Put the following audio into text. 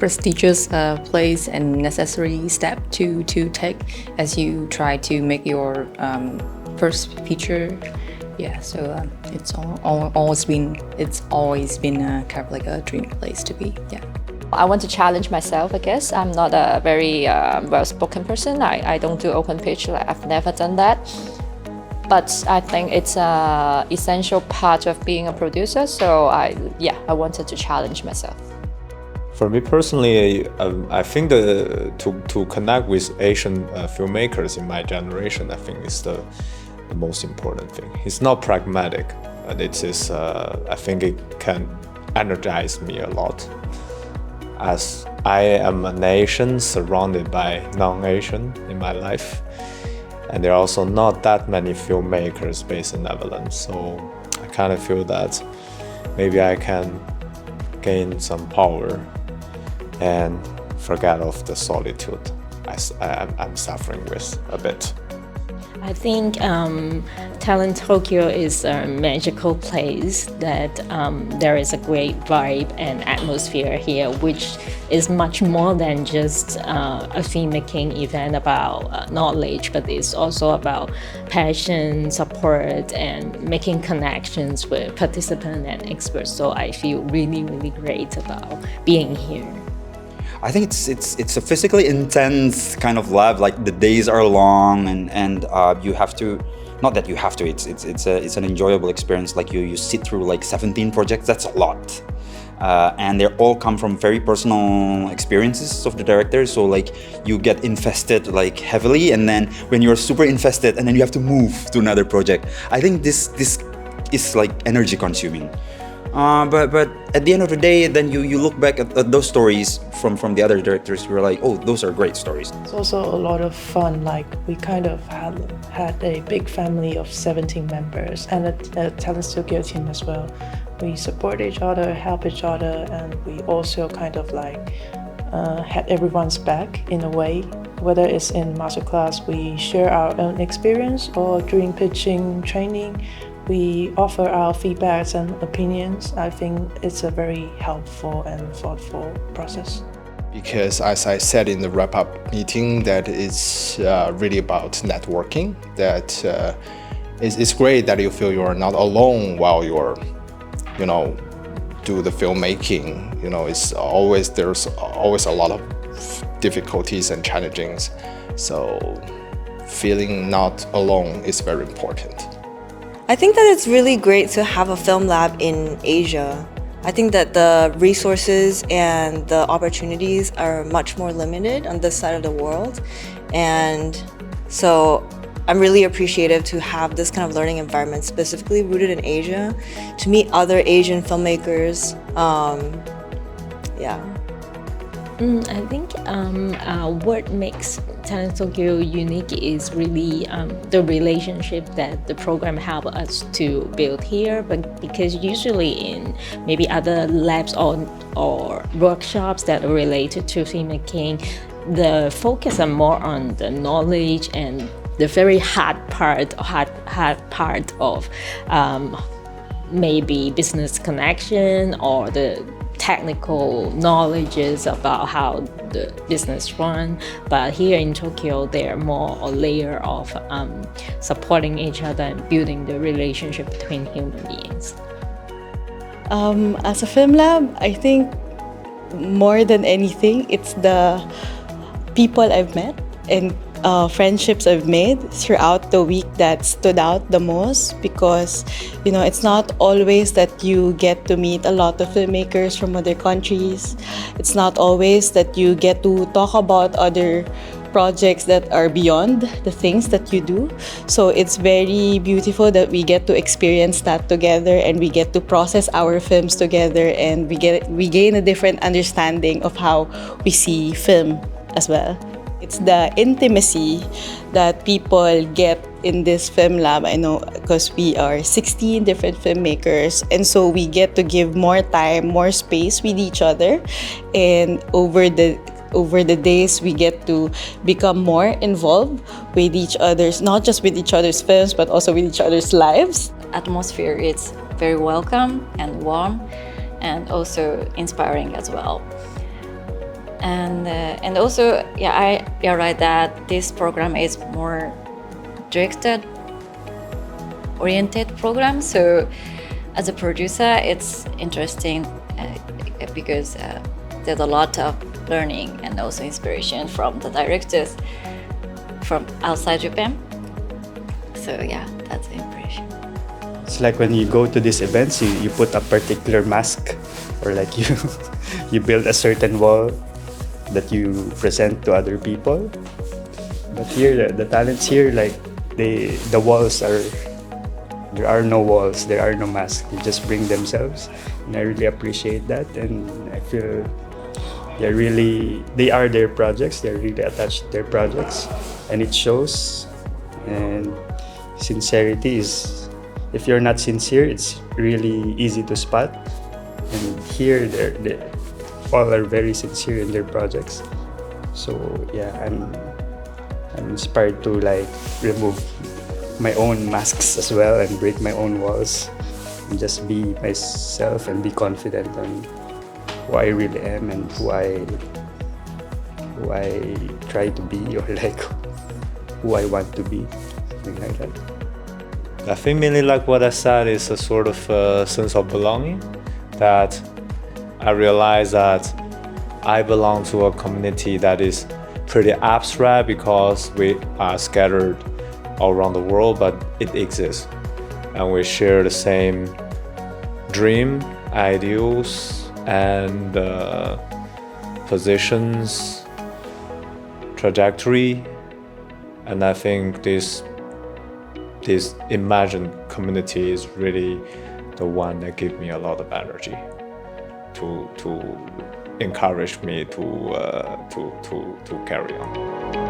prestigious place and necessary step to take as you try to make your first feature. Yeah, so it's always been kind of like a dream place to be. Yeah. I want to challenge myself, I guess. I'm not a very well-spoken person. I don't do open pitch, like I've never done that. But I think it's an essential part of being a producer, so I wanted to challenge myself. For me personally, I think to connect with Asian filmmakers in my generation, I think is the most important thing. It's not pragmatic, but it is. I think it can energize me a lot, as I am an Asian surrounded by non-Asian in my life, and there are also not that many filmmakers based in Netherlands. So I kind of feel that maybe I can gain some power and forget of the solitude I'm suffering with a bit. I think Talent Tokyo is a magical place that there is a great vibe and atmosphere here, which is much more than just a filmmaking event about knowledge, but it's also about passion, support, and making connections with participants and experts. So I feel really, really great about being here. I think it's a physically intense kind of lab. Like the days are long, and you have to, not that you have to. It's an enjoyable experience. Like you sit through like 17 projects. That's a lot, and they all come from very personal experiences of the directors. So like you get invested like heavily, and then when you're super invested, and then you have to move to another project. I think this is like energy consuming. But at the end of the day, then you look back at those stories from the other directors. You're like, oh, those are great stories. It's also a lot of fun. Like we kind of had a big family of 17 members and a Talent Studio team as well. We support each other, help each other, and we also kind of like had everyone's back in a way. Whether it's in masterclass, we share our own experience, or during pitching training, we offer our feedbacks and opinions. I think it's a very helpful and thoughtful process. Because as I said in the wrap-up meeting, that it's really about networking. That it's great that you feel you're not alone while you're, do the filmmaking. There's always a lot of difficulties and challenges. So feeling not alone is very important. I think that it's really great to have a film lab in Asia. I think that the resources and the opportunities are much more limited on this side of the world. And so I'm really appreciative to have this kind of learning environment specifically rooted in Asia, to meet other Asian filmmakers. I think what makes Talent Tokyo unique is really the relationship that the program helped us to build here. But because usually in maybe other labs or workshops that are related to filmmaking, the focus are more on the knowledge and the very hard part of maybe business connection or the technical knowledges about how the business run. But here in Tokyo, they're more a layer of supporting each other and building the relationship between human beings. As a film lab, I think more than anything, it's the people I've met and friendships I've made throughout the week that stood out the most, because it's not always that you get to meet a lot of filmmakers from other countries. It's not always that you get to talk about other projects that are beyond the things that you do. So it's very beautiful that we get to experience that together, and we get to process our films together, and we gain a different understanding of how we see film as well. It's the intimacy that people get in this film lab. I know because we are 16 different filmmakers, and so we get to give more time, more space with each other, and over the days we get to become more involved with each other's, not just with each other's films, but also with each other's lives. Atmosphere is very welcome and warm, and also inspiring as well. And also, yeah, you're right that this program is more directed oriented program. So as a producer, it's interesting because there's a lot of learning and also inspiration from the directors from outside Japan. So yeah, that's the impression. It's like when you go to these events, you put a particular mask, or like you build a certain wall that you present to other people. But here, the talents here, like the walls are, there are no walls, there are no masks. They just bring themselves, and I really appreciate that. And I feel they are their projects. They're really attached to their projects, and it shows. And sincerity is, if you're not sincere, it's really easy to spot. And here, they all are very sincere in their projects. So yeah, I'm inspired to like remove my own masks as well and break my own walls and just be myself and be confident on who I really am and who I try to be, or like who I want to be, something like that. I think mainly like what I said is a sort of sense of belonging, that I realize that I belong to a community that is pretty abstract because we are scattered all around the world, but it exists. And we share the same dream, ideals, and positions, trajectory. And I think this imagined community is really the one that gives me a lot of energy to encourage me to carry on.